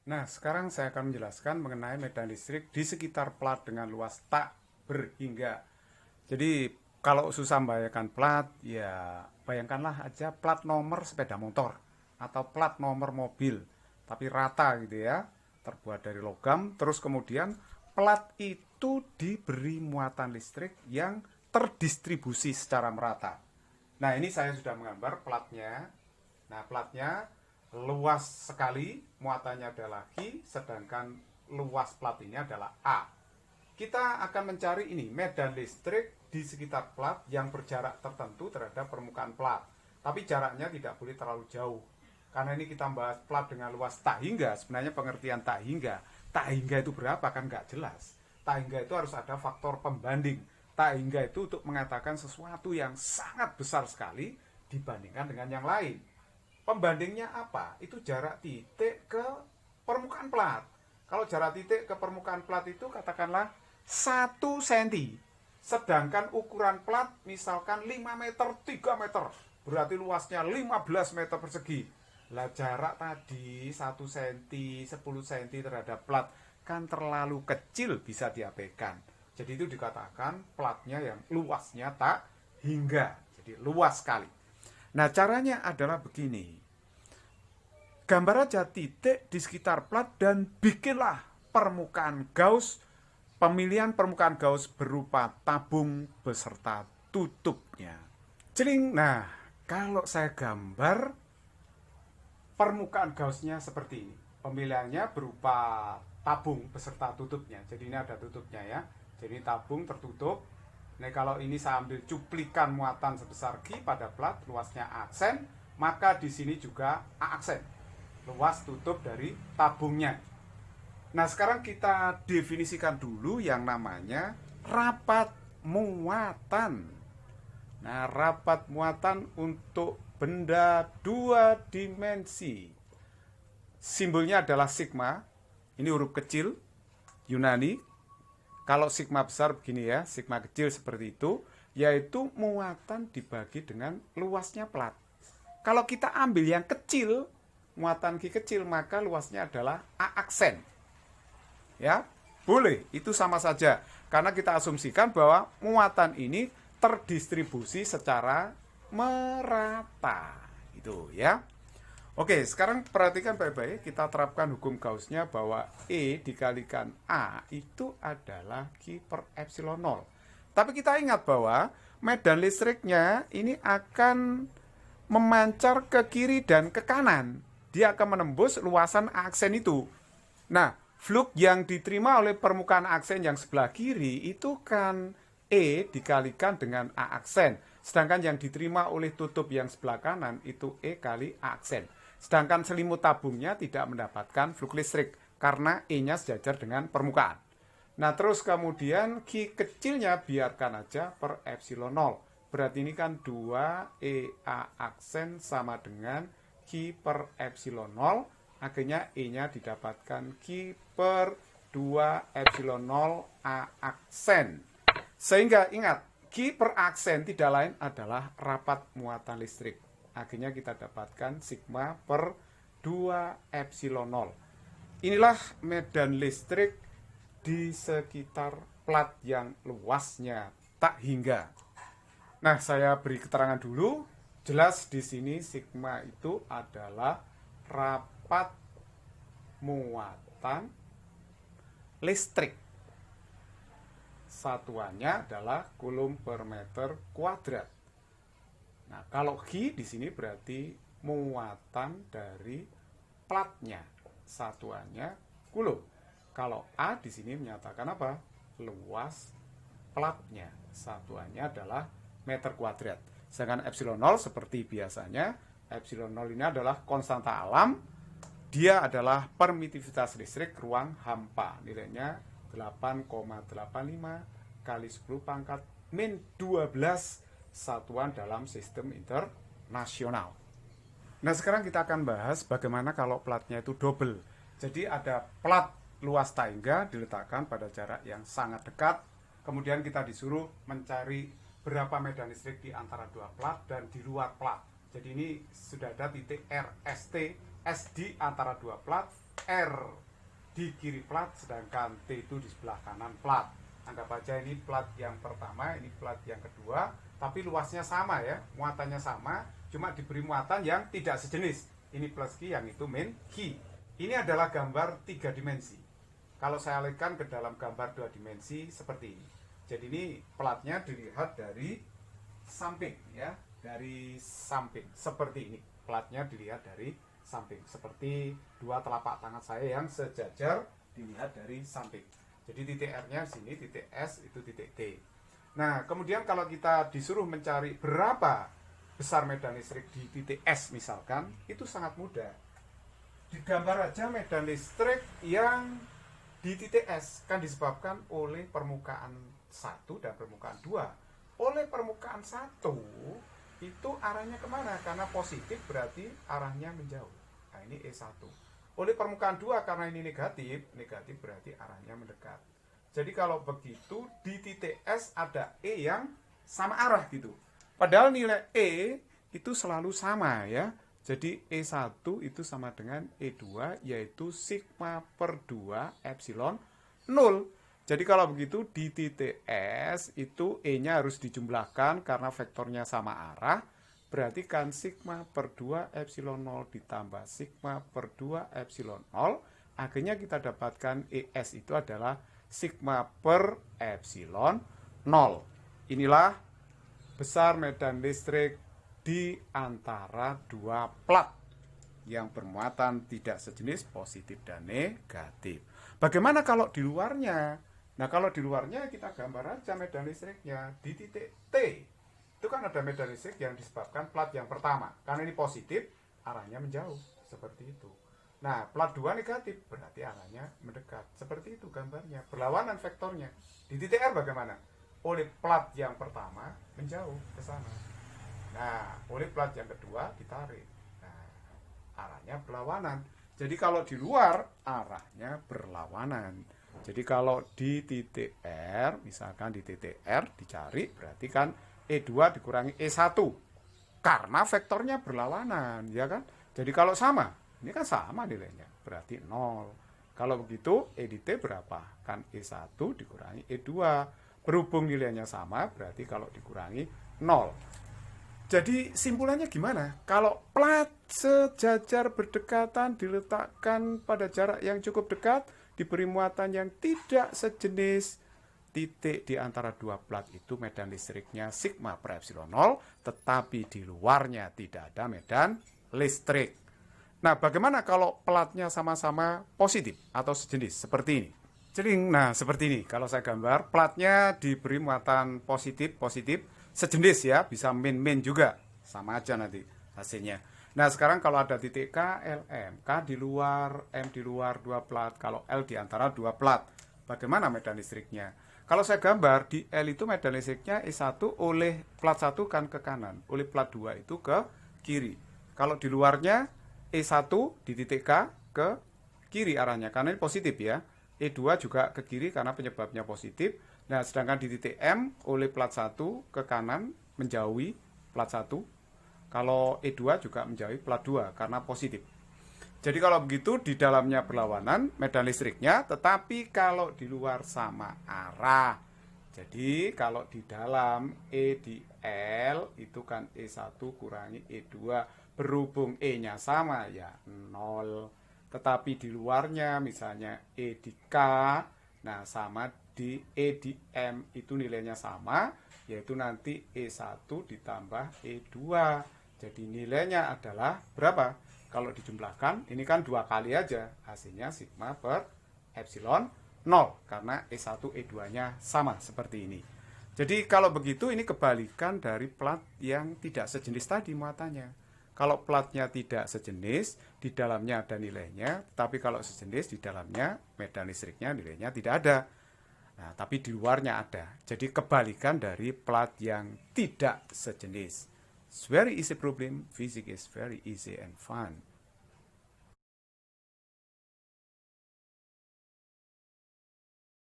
Nah, sekarang saya akan menjelaskan mengenai medan listrik di sekitar plat dengan luas tak berhingga. Jadi, kalau susah membayangkan plat, ya bayangkanlah aja plat nomor sepeda motor atau plat nomor mobil, tapi rata gitu ya, terbuat dari logam. Terus kemudian plat itu diberi muatan listrik yang terdistribusi secara merata. Nah, ini saya sudah menggambar platnya. Nah, platnya luas sekali, muatannya adalah Q, sedangkan luas plat ini adalah A. Kita akan mencari ini medan listrik di sekitar plat yang berjarak tertentu terhadap permukaan plat. Tapi jaraknya tidak boleh terlalu jauh. Karena ini kita bahas plat dengan luas tak hingga, sebenarnya pengertian tak hingga. Tak hingga itu berapa kan nggak jelas. Tak hingga itu harus ada faktor pembanding. Tak hingga itu untuk mengatakan sesuatu yang sangat besar sekali dibandingkan dengan yang lain. Pembandingnya apa? Itu jarak titik ke permukaan plat. Kalau jarak titik ke permukaan plat itu katakanlah 1 cm. Sedangkan ukuran plat misalkan 5 meter, 3 meter. Berarti luasnya 15 meter persegi. Lah jarak tadi 1 cm, 10 cm terhadap plat kan terlalu kecil, bisa diabaikan. Jadi itu dikatakan platnya yang luasnya tak hingga. Jadi luas sekali. Nah, caranya adalah begini. Gambar aja titik di sekitar plat dan bikinlah permukaan Gauss. Pemilihan permukaan Gauss berupa tabung beserta tutupnya. Celing. Nah, kalau saya gambar permukaan Gaussnya seperti ini. Pemilihannya berupa tabung beserta tutupnya. Jadi ini ada tutupnya ya. Jadi tabung tertutup. Nah, kalau ini saya ambil cuplikan muatan sebesar Q pada plat, luasnya aksen, maka di sini juga A aksen, luas tutup dari tabungnya. Nah, sekarang kita definisikan dulu yang namanya rapat muatan. Nah, rapat muatan untuk benda dua dimensi. Simbolnya adalah sigma. Ini huruf kecil Yunani. Kalau sigma besar begini ya, sigma kecil seperti itu, yaitu muatan dibagi dengan luasnya plat. Kalau kita ambil yang kecil, muatan Q kecil, maka luasnya adalah A aksen. Ya, boleh, itu sama saja. Karena kita asumsikan bahwa muatan ini terdistribusi secara merata. Itu ya. Oke, sekarang perhatikan baik-baik. Kita terapkan hukum Gauss-nya bahwa E dikalikan A itu adalah Q per epsilon 0. Tapi kita ingat bahwa medan listriknya ini akan memancar ke kiri dan ke kanan. Dia akan menembus luasan aksen itu. Nah, flux yang diterima oleh permukaan aksen yang sebelah kiri itu kan E dikalikan dengan A aksen. Sedangkan yang diterima oleh tutup yang sebelah kanan itu E kali A aksen. Sedangkan selimut tabungnya tidak mendapatkan flux listrik karena E-nya sejajar dengan permukaan. Nah, terus kemudian Q kecilnya biarkan aja per epsilon 0. Berarti ini kan 2EA aksen sama dengan Q per epsilon 0. Akhirnya E-nya didapatkan Q per 2 epsilon 0 A aksen. Sehingga ingat, Q per aksen tidak lain adalah rapat muatan listrik. Akhirnya kita dapatkan sigma per 2 epsilon 0. Inilah medan listrik di sekitar plat yang luasnya tak hingga. Nah, saya beri keterangan dulu. Jelas di sini sigma itu adalah rapat muatan listrik. Satuannya adalah coulomb per meter kuadrat. Nah, kalau Q di sini berarti muatan dari platnya. Satuannya coulomb. Kalau A di sini menyatakan apa? Luas platnya. Satuannya adalah meter kuadrat. Sedangkan epsilon 0 seperti biasanya, epsilon 0 ini adalah konstanta alam. Dia adalah permitivitas listrik ruang hampa. Nilainya 8,85 kali 10 pangkat min 12 satuan dalam sistem internasional. Nah, sekarang kita akan bahas bagaimana kalau platnya itu double. Jadi ada plat luas tak hingga diletakkan pada jarak yang sangat dekat. Kemudian kita disuruh mencari berapa medan listrik di antara dua plat dan di luar plat. Jadi ini sudah ada titik R, ST, S di antara dua plat, R di kiri plat, sedangkan T itu di sebelah kanan plat. Anggap aja ini plat yang pertama, ini plat yang kedua, tapi luasnya sama ya, muatannya sama, cuma diberi muatan yang tidak sejenis. Ini plus Q, yang itu min Q. Ini adalah gambar 3 dimensi. Kalau saya alihkan ke dalam gambar 2 dimensi seperti ini. Jadi ini platnya dilihat dari samping ya, dari samping seperti ini. Platnya dilihat dari samping seperti dua telapak tangan saya yang sejajar dilihat dari samping. Jadi titik R-nya di sini, titik S itu titik T. Nah, kemudian kalau kita disuruh mencari berapa besar medan listrik di titik S misalkan, itu sangat mudah. Digambar aja medan listrik yang di titik S kan disebabkan oleh permukaan 1 dan permukaan 2. Oleh permukaan 1 itu arahnya kemana? Karena positif berarti arahnya menjauh. Nah, ini E1. Oleh permukaan 2 karena ini negatif, negatif berarti arahnya mendekat. Jadi kalau begitu di titik S ada E yang sama arah gitu. Padahal nilai E itu selalu sama ya. Jadi E1 itu sama dengan E2 yaitu sigma per 2 epsilon 0. Jadi kalau begitu di titik S itu E-nya harus dijumlahkan karena vektornya sama arah. Berarti kan sigma per 2 epsilon 0 ditambah sigma per 2 epsilon 0. Akhirnya kita dapatkan ES itu adalah sigma per epsilon 0. Inilah besar medan listrik di antara dua plat yang bermuatan tidak sejenis positif dan negatif. Bagaimana kalau di luarnya? Nah, kalau di luarnya kita gambar aja medan listriknya di titik T. Itu kan ada medan listrik yang disebabkan plat yang pertama. Karena ini positif, arahnya menjauh. Seperti itu. Nah, plat 2 negatif, berarti arahnya mendekat. Seperti itu gambarnya. Berlawanan vektornya. Di titik R bagaimana? Oleh plat yang pertama, menjauh ke sana. Nah, oleh plat yang kedua, ditarik. Nah, arahnya berlawanan. Jadi kalau di luar, arahnya berlawanan. Jadi kalau di titik R, misalkan di titik R, dicari, berarti kan E2 dikurangi E1 karena vektornya berlawanan ya kan. Jadi kalau sama, ini kan sama nilainya berarti 0. Kalau begitu E di T berapa? Kan E1 dikurangi E2. Berhubung nilainya sama berarti kalau dikurangi 0. Jadi simpulannya gimana? Kalau plat sejajar berdekatan diletakkan pada jarak yang cukup dekat, diberi muatan yang tidak sejenis, titik di antara dua plat itu medan listriknya sigma per epsilon 0, tetapi di luarnya tidak ada medan listrik. Nah, bagaimana kalau platnya sama-sama positif atau sejenis seperti ini? Jadi, nah seperti ini. Kalau saya gambar, platnya diberi muatan positif, sejenis ya, bisa min juga, sama aja nanti hasilnya. Nah, sekarang kalau ada titik K, L, M, K di luar, M di luar dua plat, kalau L di antara dua plat, bagaimana medan listriknya? Kalau saya gambar, di L itu medan listriknya E1 oleh plat 1 kan ke kanan, oleh plat 2 itu ke kiri. Kalau di luarnya E1 di titik K ke kiri arahnya, karena ini positif ya. E2 juga ke kiri karena penyebabnya positif. Nah, sedangkan di titik M oleh plat 1 ke kanan menjauhi plat 1. Kalau E2 juga menjauhi plat 2 karena positif. Jadi kalau begitu di dalamnya berlawanan medan listriknya, tetapi kalau di luar sama arah. Jadi kalau di dalam E di L itu kan E1 kurangi E2, berhubung E-nya sama ya 0. Tetapi di luarnya misalnya E di K, nah sama di E di M itu nilainya sama, yaitu nanti E1 ditambah E2. Jadi nilainya adalah berapa? Kalau dijumlahkan, ini kan 2 kali aja, hasilnya sigma per epsilon 0, karena E1, E2-nya sama seperti ini. Jadi kalau begitu, ini kebalikan dari plat yang tidak sejenis tadi muatannya. Kalau platnya tidak sejenis, di dalamnya ada nilainya, tapi kalau sejenis, di dalamnya medan listriknya nilainya tidak ada. Nah, tapi di luarnya ada. Jadi kebalikan dari plat yang tidak sejenis. It's very easy problem. Physics is very easy and fun.